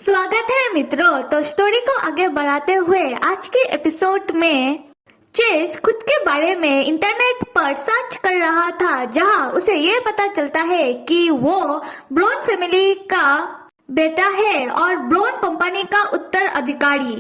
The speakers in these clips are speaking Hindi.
स्वागत है मित्रों। तो स्टोरी को आगे बढ़ाते हुए आज के एपिसोड में चेस खुद के बारे में इंटरनेट पर सर्च कर रहा था, जहां उसे ये पता चलता है कि वो ब्राउन फैमिली का बेटा है और ब्राउन कंपनी का उत्तराधिकारी।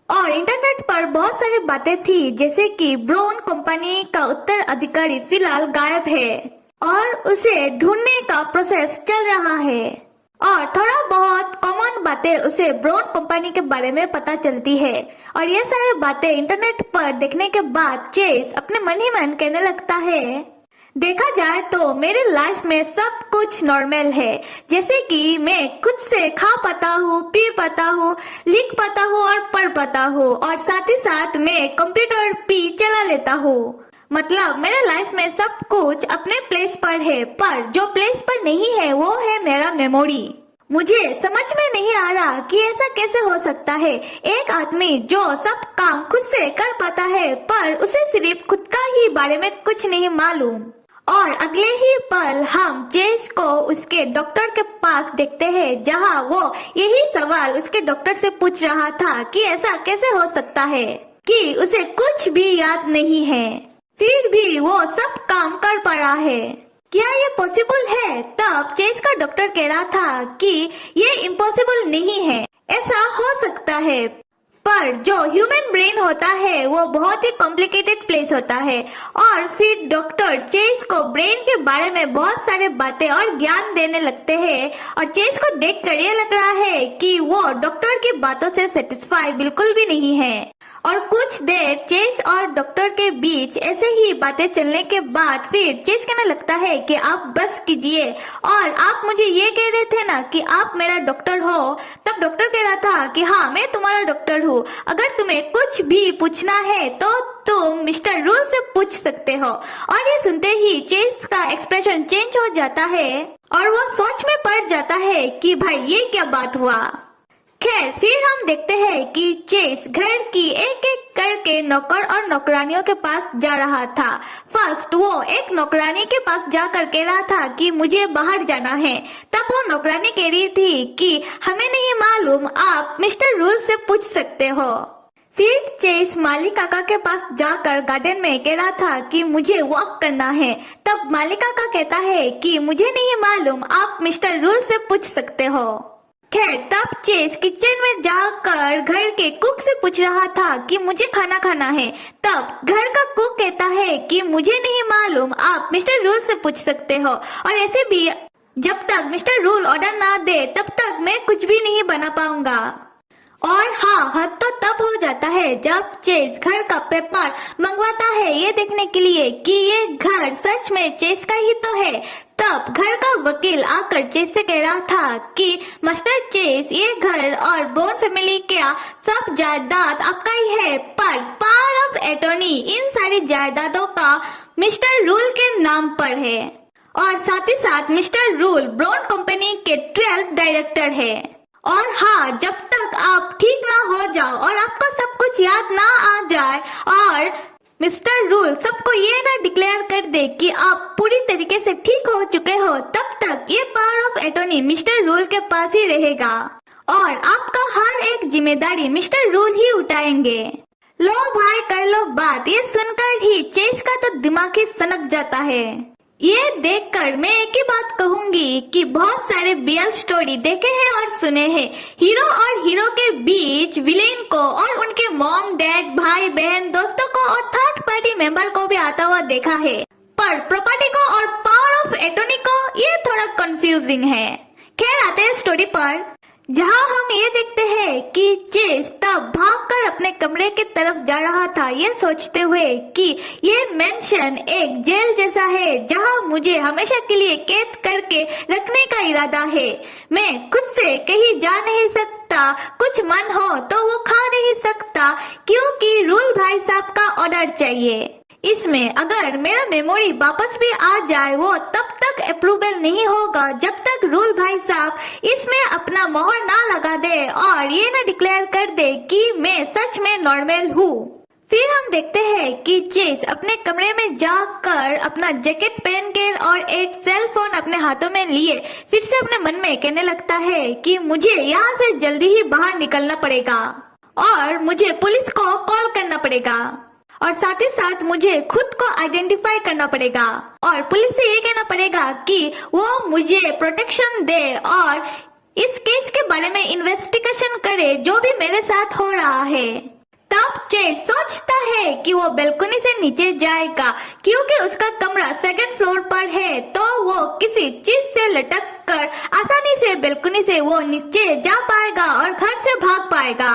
और इंटरनेट पर बहुत सारी बातें थी, जैसे कि ब्राउन कंपनी का उत्तराधिकारी फिलहाल गायब है और उसे ढूंढने का प्रोसेस चल रहा है। और थोड़ा बहुत कॉमन बातें उसे ब्राउन कंपनी के बारे में पता चलती है। और ये सारी बातें इंटरनेट पर देखने के बाद चेस अपने मन ही मन कहने लगता है, देखा जाए तो मेरी लाइफ में सब कुछ नॉर्मल है, जैसे कि मैं खुद से खा पाता हूँ, पी पाता हूँ, लिख पाता हूँ और पढ़ पाता हूँ, और साथ ही साथ मैं कंप्यूटर भी चला लेता हूँ। मतलब मेरे लाइफ में सब कुछ अपने प्लेस पर है, पर जो प्लेस पर नहीं है वो है मेरा मेमोरी। मुझे समझ में नहीं आ रहा कि ऐसा कैसे हो सकता है। एक आदमी जो सब काम खुद से कर पाता है, पर उसे सिर्फ खुद का ही बारे में कुछ नहीं मालूम। और अगले ही पल हम चेस को उसके डॉक्टर के पास देखते हैं, जहां वो यही सवाल उसके डॉक्टर से पूछ रहा था कि ऐसा कैसे हो सकता है कि उसे कुछ भी याद नहीं है, फिर भी वो सब काम कर पा रहा है। क्या ये पॉसिबल है? तब चेस का डॉक्टर कह रहा था कि ये इम्पॉसिबल नहीं है, ऐसा हो सकता है, पर जो ह्यूमन ब्रेन होता है वो बहुत ही कॉम्प्लिकेटेड प्लेस होता है। और फिर डॉक्टर चेस को ब्रेन के बारे में बहुत सारे बातें और ज्ञान देने लगते हैं। और चेस को देखकर ये लग रहा है कि वो डॉक्टर की बातों से सेटिस्फाई बिल्कुल भी नहीं है। और कुछ देर चेस और डॉक्टर के बीच ऐसे ही बातें चलने के बाद फिर चेस कहने लगता है कि आप बस कीजिए, और आप मुझे ये कह रहे थे ना कि आप मेरा डॉक्टर हो। तब डॉक्टर कह रहा था कि हाँ, मैं तुम्हारा डॉक्टर हूँ, अगर तुम्हें कुछ भी पूछना है तो तुम मिस्टर रूल से पूछ सकते हो। और ये सुनते ही चेस का एक्सप्रेशन चेंज हो जाता है और वो सोच में पड़ जाता है कि भाई ये क्या बात हुआ। खैर, फिर हम देखते हैं कि चेस घर की एक एक करके नौकर और नौकरानियों के पास जा रहा था। फर्स्ट वो एक नौकरानी के पास जाकर कह रहा था कि मुझे बाहर जाना है। तब वो नौकरानी कह रही थी कि हमें नहीं मालूम, आप मिस्टर रूल से पूछ सकते हो। फिर चेस माली काका के पास जाकर गार्डन में कह रहा था कि मुझे वॉक करना है। तब माली काका कहता है कि मुझे नहीं मालूम, आप मिस्टर रूल से पूछ सकते हो। खैर, तब चेस किचन में जाकर घर के कुक से पूछ रहा था कि मुझे खाना खाना है। तब घर का कुक कहता है कि मुझे नहीं मालूम, आप मिस्टर रूल से पूछ सकते हो। और ऐसे भी जब तक मिस्टर रूल ऑर्डर ना दे तब तक मैं कुछ भी नहीं बना पाऊंगा। और हाँ, हद तो तब हो जाता है जब चेस घर का पेपर मंगवाता है ये देखने के लिए कि ये घर सच में चेस का ही तो है। तब घर का वकील आकर चेस से कह रहा था कि मास्टर चेस, ये घर और ब्राउन फैमिली का सब जायदाद आपका ही है, पर पावर ऑफ अटॉर्नी इन सारी जायदादों का मिस्टर रूल के नाम पर है। और साथ ही साथ मिस्टर रूल ब्राउन कंपनी के 12 डायरेक्टर है। और हाँ, जब तक आप ठीक ना हो जाओ और आपको सब कुछ याद ना आ जाए और मिस्टर रूल सबको ये ना डिक्लेयर कर दे कि आप पूरी तरीके से ठीक हो चुके हो, तब तक ये power of attorney mister rule के पास ही रहेगा और आपका हर एक जिम्मेदारी मिस्टर रूल ही उठाएंगे। लो भाई, कर लो बात। ये सुनकर ही चेस का तो दिमाग ही सनक जाता है। ये देखकर मैं एक ही बात कहूंगी कि बहुत सारे बीएल स्टोरी देखे हैं और सुने हैं। हीरो और हीरो के बीच विलेन को और उनके मॉम, डैड, भाई, बहन, दोस्तों को और थर्ड पार्टी मेंबर को भी आता हुआ देखा है, पर प्रॉपर्टी को और पावर ऑफ अटॉर्नी को ये थोड़ा कंफ्यूजिंग है। खैर, आते हैं स्टोरी पर, जहां हम ये देखते हैं कि चेस तब भागकर अपने कमरे की तरफ जा रहा था, ये सोचते हुए कि ये मेंशन एक जेल जैसा है जहां मुझे हमेशा के लिए कैद करके रखने का इरादा है। मैं खुद से कहीं जा नहीं सकता, कुछ मन हो तो वो खा नहीं सकता, क्योंकि रूल भाई साहब का ऑर्डर चाहिए। इसमें अगर मेरा मेमोरी वापस भी आ जाए, वो तब तक अप्रूवल नहीं होगा जब तक रूल भाई साहब इसमें अपना मोहर ना लगा दे और ये ना डिक्लेयर कर दे कि मैं सच में नॉर्मल हूँ। फिर हम देखते हैं कि चेस अपने कमरे में जाकर अपना जैकेट पहन कर और एक सेल फोन अपने हाथों में लिए फिर से अपने मन में कहने लगता है कि मुझे यहाँ से जल्दी ही बाहर निकलना पड़ेगा और मुझे पुलिस को कॉल करना पड़ेगा और साथ ही साथ मुझे खुद को आइडेंटिफाई करना पड़ेगा और पुलिस से ये कहना पड़ेगा कि वो मुझे प्रोटेक्शन दे और इस केस के बारे में इन्वेस्टिगेशन करे जो भी मेरे साथ हो रहा है। तब चेस सोचता है कि वो बालकनी से नीचे जाएगा क्योंकि उसका कमरा सेकंड फ्लोर पर है, तो वो किसी चीज से लटक कर आसानी से बालकनी से वो नीचे जा पाएगा और घर से भाग पाएगा।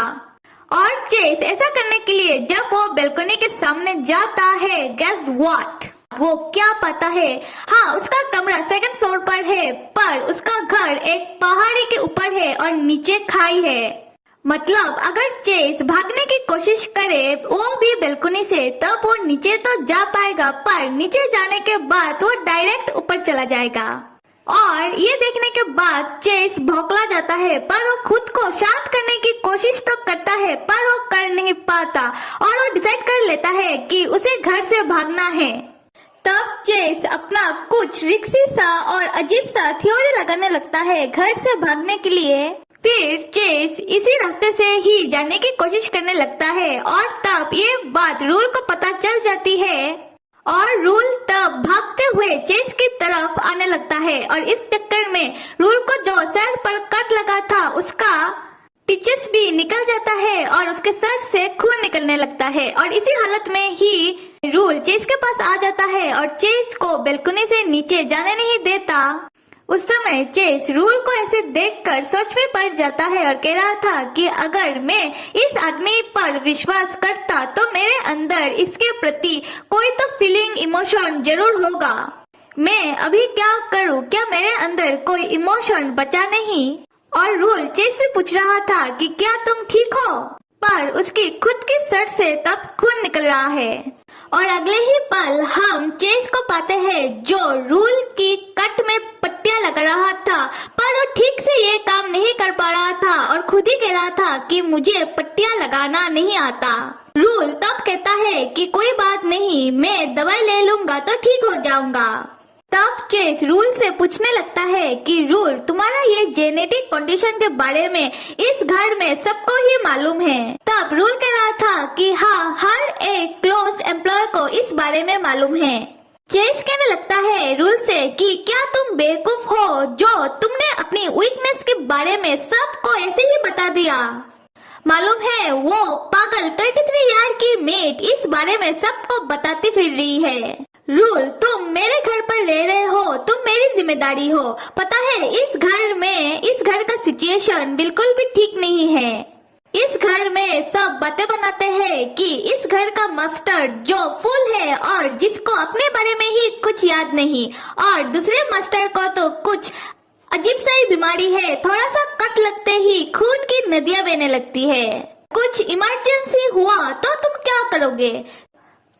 और चेस ऐसा करने के लिए जब वो बालकनी के सामने जाता है, गेस व्हाट, वो क्या पाता है? हाँ, उसका कमरा सेकंड फ्लोर पर है, पर उसका घर एक पहाड़ी के ऊपर है और नीचे खाई है। मतलब अगर चेस भागने की कोशिश करे वो भी बालकनी से, तब वो नीचे तो जा पाएगा, पर नीचे जाने के बाद वो डायरेक्ट ऊपर चला जाएगा। और ये देखने के बाद चेस भौंकला जाता है, पर वो खुद को शांत करने की कोशिश तो करता है पर वो कर नहीं पाता और वो डिसाइड कर लेता है कि उसे घर से भागना है। तब चेस अपना कुछ रिक्सी सा और अजीब सा थ्योरी लगाने लगता है घर से भागने के लिए। फिर चेस इसी रास्ते से ही जाने की कोशिश करने लगता है और तब ये बात रूल को पता चल जाती है और रूल तब भागते हुए चेस की तरफ आने लगता है और इस चक्कर में रूल को जो सर पर कट लगा था उसका टिचेस भी निकल जाता है और उसके सर से खून निकलने लगता है और इसी हालत में ही रूल चेस के पास आ जाता है और चेस को बालकनी से नीचे जाने नहीं देता। उस समय चेस रूल को ऐसे देखकर सोच में पड़ जाता है और कह रहा था कि अगर मैं इस आदमी पर विश्वास करता तो मेरे अंदर इसके प्रति कोई तो फीलिंग, इमोशन जरूर होगा। मैं अभी क्या करूं? क्या मेरे अंदर कोई इमोशन बचा नहीं? और रूल चेस से पूछ रहा था कि क्या तुम ठीक हो? पर उसकी खुद की सर से तब खून निकल रहा है और अगले ही पल हम चेस को पाते हैं जो रूल की कट में पट्टियां लगा रहा था, पर वो ठीक से ये काम नहीं कर पा रहा था और खुद ही कह रहा था कि मुझे पट्टियां लगाना नहीं आता। रूल तब कहता है कि कोई बात नहीं, मैं दवाई ले लूंगा तो ठीक हो जाऊंगा। तब चेस रूल से पूछने लगता है कि रूल, तुम्हारा ये जेनेटिक कंडीशन के बारे में इस घर में सबको ही मालूम है। तब रूल कह रहा था कि हाँ, हर एक क्लोज एम्प्लॉय को इस बारे में मालूम है। चेस कहने लगता है रूल से कि क्या तुम बेवकूफ हो जो तुमने अपनी वीकनेस के बारे में सबको ऐसे ही बता दिया? मालूम है वो पागल 23 ईयर की मेट इस बारे में सबको बताती फिर रही है। रूल, तुम मेरे घर पर रह रहे हो, तुम मेरी जिम्मेदारी हो। पता है इस घर का सिचुएशन बिल्कुल भी ठीक नहीं है। इस घर में सब बातें बनाते हैं कि इस घर का मास्टर जो फुल है और जिसको अपने बारे में ही कुछ याद नहीं, और दूसरे मास्टर को तो कुछ अजीब सा ही बीमारी है, थोड़ा सा कट लगते ही खून की नदियां बहने लगती है। कुछ इमरजेंसी हुआ तो तुम क्या करोगे?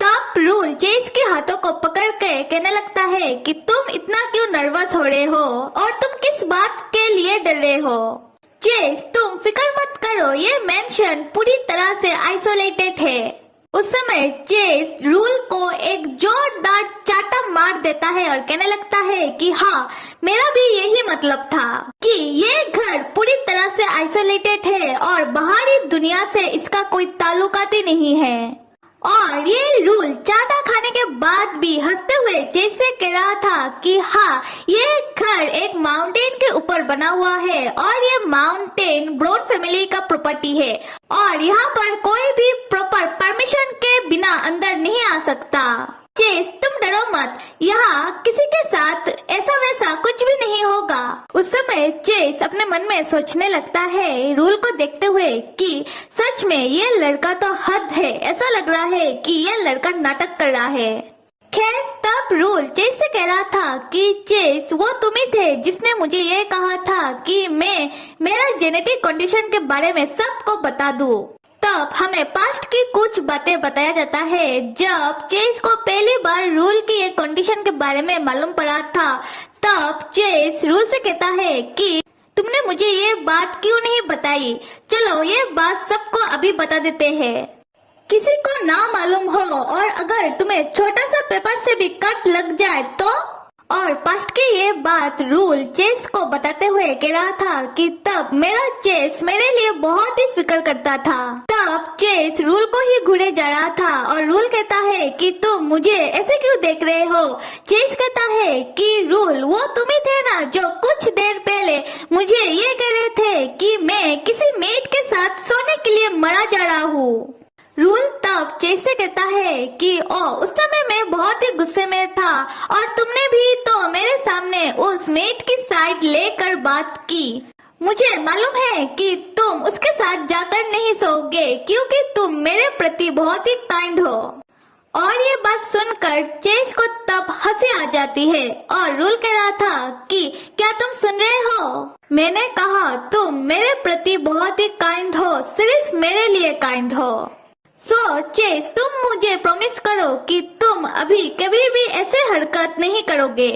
तब रूल चेस के हाथों को पकड़ के कहने लगता है कि तुम इतना क्यों नर्वस हो रहे हो और तुम किस बात के लिए डर रहे हो? चेस, तुम फिक्र मत करो, ये मेंशन पूरी तरह से आइसोलेटेड है। उस समय चेस रूल को एक जोरदार चाटा मार देता है और कहने लगता है कि हाँ, मेरा भी यही मतलब था कि ये घर पूरी तरह से आइसोलेटेड है और बाहरी दुनिया से इसका कोई ताल्लुकात ही नहीं है। और ये रूल चाटा खाने के बाद भी हंसते हुए चेस से कह रहा था कि हाँ, ये घर एक माउंटेन के ऊपर बना हुआ है और ये माउंटेन ब्रोड फैमिली का प्रॉपर्टी है और यहाँ पर कोई भी प्रॉपर परमिशन के बिना अंदर नहीं आ सकता। चेस, तुम डरो मत, यहाँ किसी के साथ ऐसा वैसा कुछ भी नहीं होगा। उस समय चेस अपने मन में सोचने लगता है रूल को देखते हुए कि सच में ये लड़का तो हद है, ऐसा लग रहा है कि ये लड़का नाटक कर रहा है। खैर, तब रूल चेस से कह रहा था कि चेस, वो तुम ही थे जिसने मुझे ये कहा था कि मैं मेरा जेनेटिक कंडीशन के बारे में सबको बता दूं। तब हमें पास्ट की कुछ बातें बताया जाता है। जब चेस को पहली बार रूल की ये कंडीशन के बारे में मालूम पड़ा था, तब चेस रूल से कहता है कि तुमने मुझे ये बात क्यों नहीं बताई? चलो ये बात सबको अभी बता देते हैं। किसी को ना मालूम हो और अगर तुम्हें छोटा सा पेपर से भी कट लग जाए तो। और पास्ट की ये बात रूल चेस को बताते हुए कह रहा था कि तब मेरा चेस मेरे लिए बहुत ही फिक्र करता था। तब चेस रूल को ही घूरे जा रहा था और रूल कहता है कि तुम मुझे ऐसे क्यों देख रहे हो। चेस कहता है कि रूल वो तुम ही थे ना जो कुछ देर पहले मुझे ये कह रहे थे कि मैं किसी मेट के साथ सोने के लिए मरा जा रहा हूँ। रूल तब चेस से कहता है कि उस समय मैं बहुत ही गुस्से में था और तुमने भी तो मेरे सामने उस मेट की साइड लेकर बात की। मुझे मालूम है कि तुम उसके साथ जाकर नहीं सोओगे क्योंकि तुम मेरे प्रति बहुत ही काइंड हो। और ये बात सुनकर चेस को तब हंसी आ जाती है और रूल कह रहा था कि क्या तुम सुन रहे हो। मैंने कहा तुम मेरे प्रति बहुत ही काइंड हो, सिर्फ मेरे लिए काइंड हो। चेस तुम मुझे प्रॉमिस करो कि तुम अभी कभी भी ऐसे हरकत नहीं करोगे।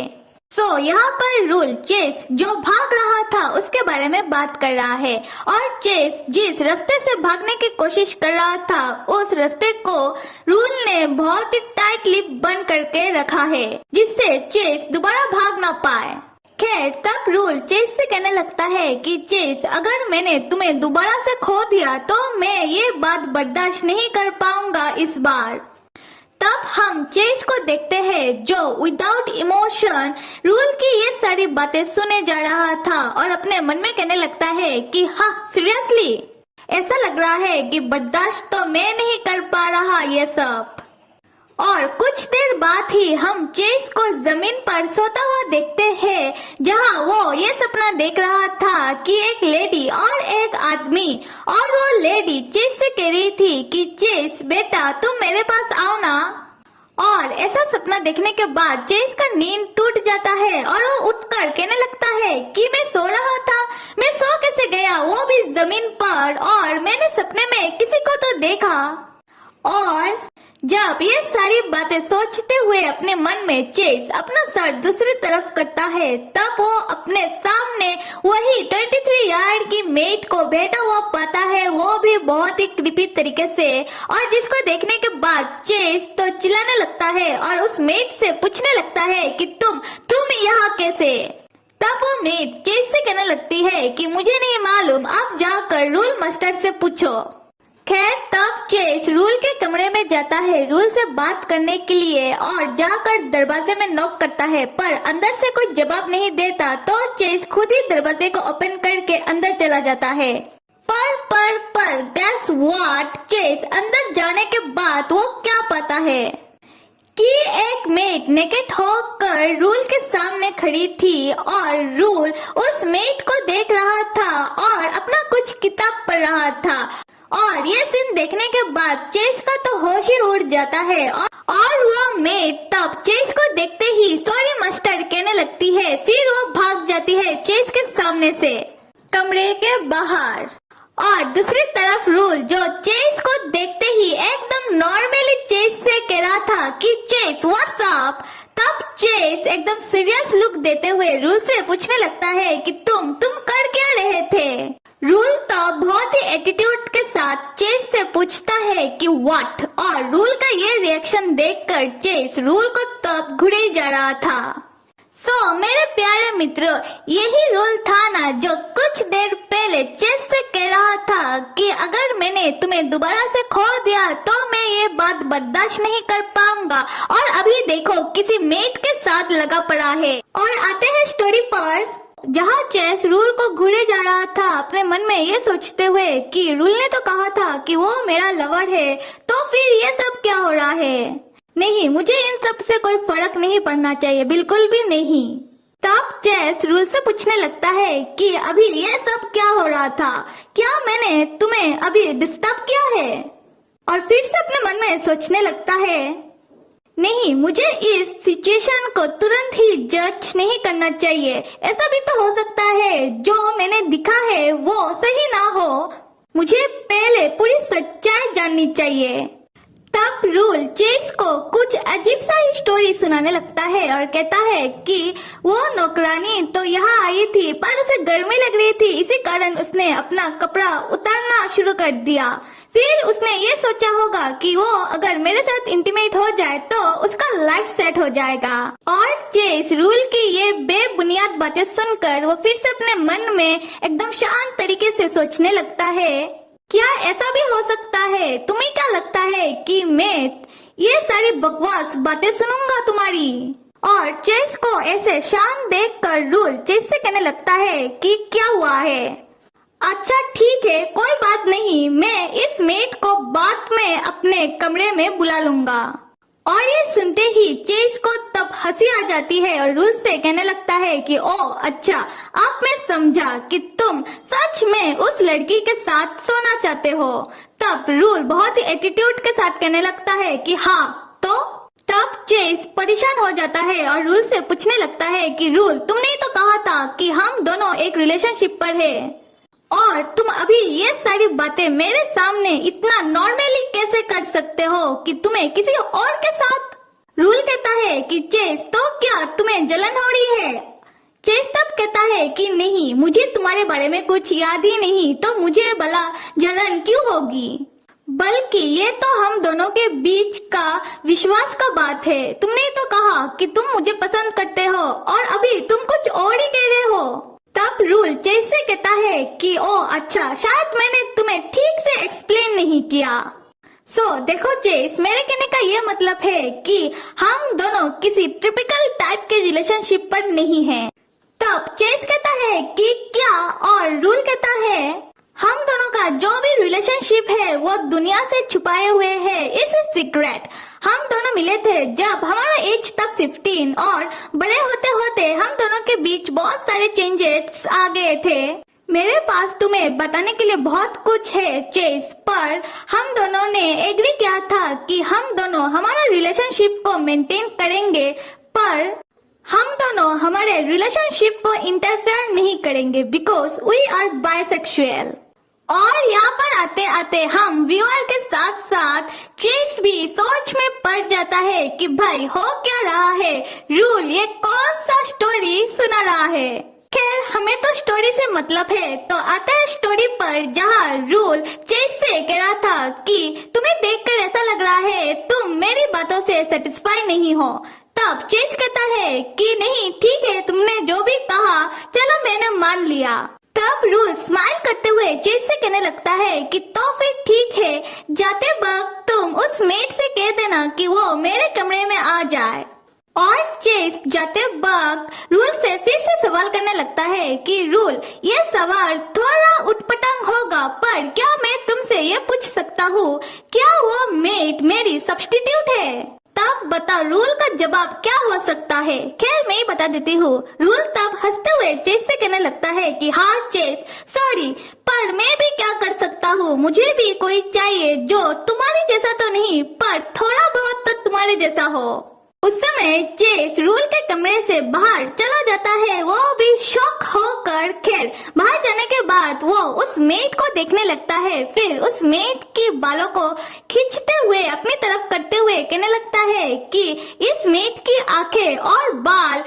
यहाँ पर रूल चेस जो भाग रहा था उसके बारे में बात कर रहा है और चेस जिस रास्ते से भागने की कोशिश कर रहा था उस रास्ते को रूल ने बहुत ही टाइटली बंद करके रखा है जिससे चेस दोबारा भाग ना पाए। खैर तब रूल चेस से कहने लगता है कि चेस अगर मैंने तुम्हें दोबारा से खो दिया तो मैं ये बात बर्दाश्त नहीं कर पाऊंगा इस बार। तब हम चेस को देखते हैं जो विदाउट इमोशन रूल की ये सारी बातें सुने जा रहा था और अपने मन में कहने लगता है कि हाँ सीरियसली ऐसा लग रहा है कि बर्दाश्त तो मैं नहीं कर पा रहा ये सब। और कुछ देर बाद ही हम चेस को जमीन पर सोता हुआ देखते हैं जहां वो ये सपना देख रहा था कि एक लेडी और एक आदमी और वो लेडी चेस से कह रही थी कि चेस बेटा तुम मेरे पास आओ ना। और ऐसा सपना देखने के बाद चेस का नींद टूट जाता है और वो उठकर कहने लगता है कि मैं सो रहा था, मैं सो कैसे गया वो भी जमीन पर, और मैंने सपने में किसी को तो देखा। और जब ये सारी बातें सोचते हुए अपने मन में चेस अपना सर दूसरी तरफ करता है तब वो अपने सामने वही 23 यार्ड की मेट को बैठा हुआ पाता है, वो भी बहुत ही क्रीपी तरीके से। और जिसको देखने के बाद चेस तो चिल्लाने लगता है और उस मेट से पूछने लगता है कि तुम यहाँ कैसे। तब वो मेट चेस से कहने लगती है कि मुझे नहीं मालूम, आप जाकर रूल मास्टर से पूछो। खैर तब चेस रूल के कमरे में जाता है रूल से बात करने के लिए और जाकर दरवाजे में नॉक करता है पर अंदर से कोई जवाब नहीं देता तो चेस खुद ही दरवाजे को ओपन करके अंदर चला जाता है। पर गैस व्हाट, चेस अंदर जाने के बाद वो क्या पाता है कि एक मेट नेकेड होकर रूल के सामने खड़ी थी और रूल उस मेट को देख रहा था और अपना कुछ किताब पढ़ रहा था। और ये सीन देखने के बाद चेस का तो होश ही उड़ जाता है और वो मेट तब चेस को देखते ही सॉरी मास्टर कहने लगती है, फिर वो भाग जाती है चेस के सामने से कमरे के बाहर। और दूसरी तरफ रूल जो चेस को देखते ही एकदम नॉर्मली चेस से कह रहा था कि चेस व्हाट्स अप। तब चेस एकदम सीरियस लुक देते हुए रूल से पूछने लगता है कि तुम कर क्या रहे थे। रूल तो बहुत ही एटीट्यूड के साथ चेस से पूछता है कि व्हाट, और रूल का ये रिएक्शन देखकर चेस रूल को तब घुरे जा रहा था। मेरे प्यारे मित्रों, यही रूल था ना जो कुछ देर पहले चेस से कह रहा था कि अगर मैंने तुम्हें दोबारा से खो दिया तो मैं ये बात बर्दाश्त नहीं कर पाऊंगा। और अभी देखो किसी मेट के साथ लगा पड़ा है। और आते हैं स्टोरी पर जहाँ चेस रूल को घूरे जा रहा था अपने मन में ये सोचते हुए कि रूल ने तो कहा था कि वो मेरा लवर है, तो फिर ये सब क्या हो रहा है। नहीं, मुझे इन सब से कोई फर्क नहीं पड़ना चाहिए, बिल्कुल भी नहीं। तब चेस रूल से पूछने लगता है कि अभी ये सब क्या हो रहा था, क्या मैंने तुम्हें अभी डिस्टर्ब किया है। और फिर से अपने मन में सोचने लगता है नहीं, मुझे इस सिचुएशन को तुरंत ही जज नहीं करना चाहिए। ऐसा भी तो हो सकता है जो मैंने दिखा है वो सही ना हो, मुझे पहले पूरी सच्चाई जाननी चाहिए। तब रूल चेस को कुछ अजीब सा ही स्टोरी सुनाने लगता है और कहता है कि वो नौकरानी तो यहाँ आई थी पर उसे गर्मी लग रही थी, इसी कारण उसने अपना कपड़ा उतारना शुरू कर दिया। फिर उसने ये सोचा होगा कि वो अगर मेरे साथ इंटीमेट हो जाए तो उसका लाइफ सेट हो जाएगा। और चेस रूल की ये बेबुनियाद बातें सुनकर वो फिर से अपने मन में एकदम शांत तरीके से सोचने लगता है, क्या ऐसा भी हो सकता है? तुम्हें क्या लगता है कि मैं ये सारी बकवास बातें सुनूंगा तुम्हारी? और चेस को ऐसे शांत देखकर रूल चेस से कहने लगता है कि क्या हुआ है? अच्छा ठीक है, कोई बात नहीं, मैं इस मेट को बाद में अपने कमरे में बुला लूंगा। और ये सुनते ही चेस को तब हंसी आ जाती है और रूल से कहने लगता है कि ओ अच्छा, अब मैं समझा कि तुम सच में उस लड़की के साथ सोना चाहते हो। तब रूल बहुत ही एटीट्यूड के साथ कहने लगता है कि हाँ, तो तब चेस परेशान हो जाता है और रूल से पूछने लगता है कि रूल, तुमने ही तो कहा था कि हम दोनों एक रिलेशनशिप पर है और तुम अभी ये सारी बातें मेरे सामने इतना नॉर्मली कैसे कर सकते हो कि तुम्हें किसी और के साथ? रूल कहता है कि चेस, तो क्या तुम्हें जलन हो रही है? चेस तब कहता है कि नहीं, मुझे तुम्हारे बारे में कुछ याद ही नहीं, तो मुझे भला जलन क्यों होगी? बल्कि ये तो हम दोनों के बीच का विश्वास का बात है। तुमने तो कहा कि तुम मुझे पसंद करते हो और अभी तुम कुछ और ही कह रहे हो। तब रूल चेस से कहता है कि ओ अच्छा, शायद मैंने तुम्हें ठीक से एक्सप्लेन नहीं किया। देखो चेस, मेरे कहने का ये मतलब है कि हम दोनों किसी टिपिकल टाइप के रिलेशनशिप पर नहीं हैं। तब चेस कहता है कि क्या? और रूल कहता है हम दोनों का जो भी रिलेशनशिप है वो दुनिया से छुपाए हुए है, इट्स अ सीक्रेट। हम दोनों मिले थे जब हमारा एज तक 15 और बड़े होते होते हम दोनों के बीच बहुत सारे चेंजेस आ गए थे। मेरे पास तुम्हें बताने के लिए बहुत कुछ है चेस, पर हम दोनों ने एग्री किया था कि हम दोनों हमारा रिलेशनशिप को मेंटेन करेंगे, पर हम दोनों हमारे रिलेशनशिप को इंटरफेयर नहीं करेंगे बिकॉज वी आर बायसेक्सुअल। और यहाँ पर आते आते हम व्यूअर के साथ साथ चेस भी सोच में पड़ जाता है कि भाई हो क्या रहा है, रूल ये कौन सा स्टोरी सुना रहा है। खैर, हमें तो स्टोरी से मतलब है, तो आता है स्टोरी पर जहाँ रूल चेस से कह रहा था कि तुम्हें देखकर ऐसा लग रहा है तुम मेरी बातों से सेटिस्फाई नहीं हो। तब चेस कहता है कि नहीं ठीक है, तुमने जो भी कहा चलो मैंने मान लिया। तब रूल स्माइल करते हुए चेस से कहने लगता है कि तो फिर ठीक है, जाते वक्त तुम उस मेट से कह देना कि वो मेरे कमरे में आ जाए। और चेस जाते वक्त रूल से फिर से सवाल करने लगता है कि रूल, ये सवाल थोड़ा उटपटांग होगा, पर क्या मैं तुमसे ये पूछ सकता हूँ, क्या वो मेट मेरी सब्स्टिट्यूट है? तब बताओ रूल का जवाब क्या हो सकता है? खैर मैं ही बता देती हूँ। रूल तब हंसते हुए चेस से कहने लगता है कि हाँ चेस, सॉरी, पर मैं भी क्या कर सकता हूँ, मुझे भी कोई चाहिए जो तुम्हारे जैसा तो नहीं पर थोड़ा बहुत तो तुम्हारे जैसा हो। उस समय चेस रूल के कमरे से बाहर चला जाता है, वो भी शॉक होकर। खैर बाहर जाने के बाद वो उस मेट को देखने लगता है, फिर उस मेट के बालों को खींचते हुए अपनी तरफ करते हुए कहने लगता है कि इस मेट की आंखें और बाल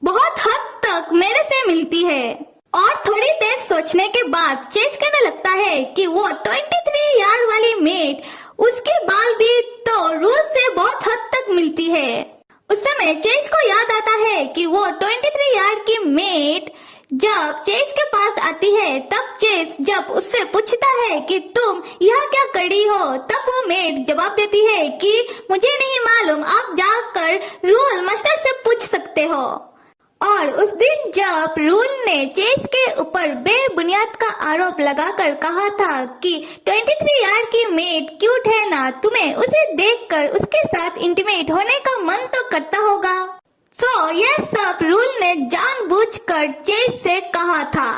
बहुत हद तक मेरे से मिलती है। और थोड़ी देर सोचने के बाद चेस कहने लगता है कि वो 23 यार्ड वाली मेट, उसके बाल भी तो रूल से बहुत हद तक मिलती है। उस समय चेस को याद आता है कि वो 23 यार्ड की मेट जब चेस के पास आती है, तब चेस जब उससे पूछता है कि तुम यह क्या कर रही हो, तब वो मेट जवाब देती है कि मुझे नहीं मालूम, आप जाकर रूल मास्टर से पूछ सकते हो। और उस दिन जब रूल ने चेस के ऊपर बेबुनियाद का आरोप लगाकर कहा था कि 23 यार्ड की मेट क्यूट है ना, तुम्हें उसे देखकर उसके साथ इंटीमेट होने का मन तो करता होगा। यह सब रूल ने जानबूझकर चेस से कहा था।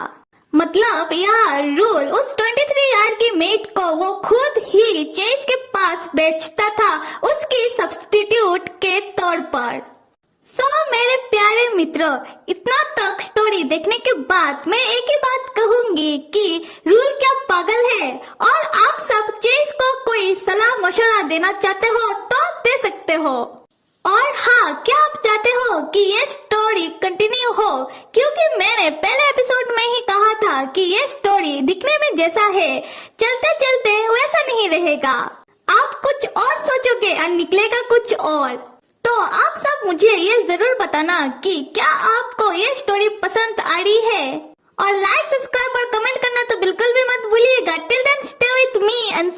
मतलब यह रूल उस 23 यार्ड की मेट को वो खुद ही चेस के पास बेचता था उसकी सब्स्टिट्यूट के तौर पर। मेरे प्यारे मित्रों, इतना तक स्टोरी देखने के बाद मैं एक ही बात कहूंगी कि रूल क्या पागल है। और आप सब चेस को कोई सलाह मशवरा देना चाहते हो तो दे सकते हो। और हाँ, क्या आप चाहते हो कि ये स्टोरी कंटिन्यू हो? क्योंकि मैंने पहले एपिसोड में ही कहा था कि ये स्टोरी दिखने में जैसा है, चलते चलते वैसा नहीं रहेगा। आप कुछ और सोचोगे और निकलेगा कुछ और। तो आप सब मुझे ये जरूर बताना कि क्या आपको ये स्टोरी पसंद आ रही है। और लाइक, सब्सक्राइब और कमेंट करना तो बिल्कुल भी मत भूलिएगा। Till then stay with me and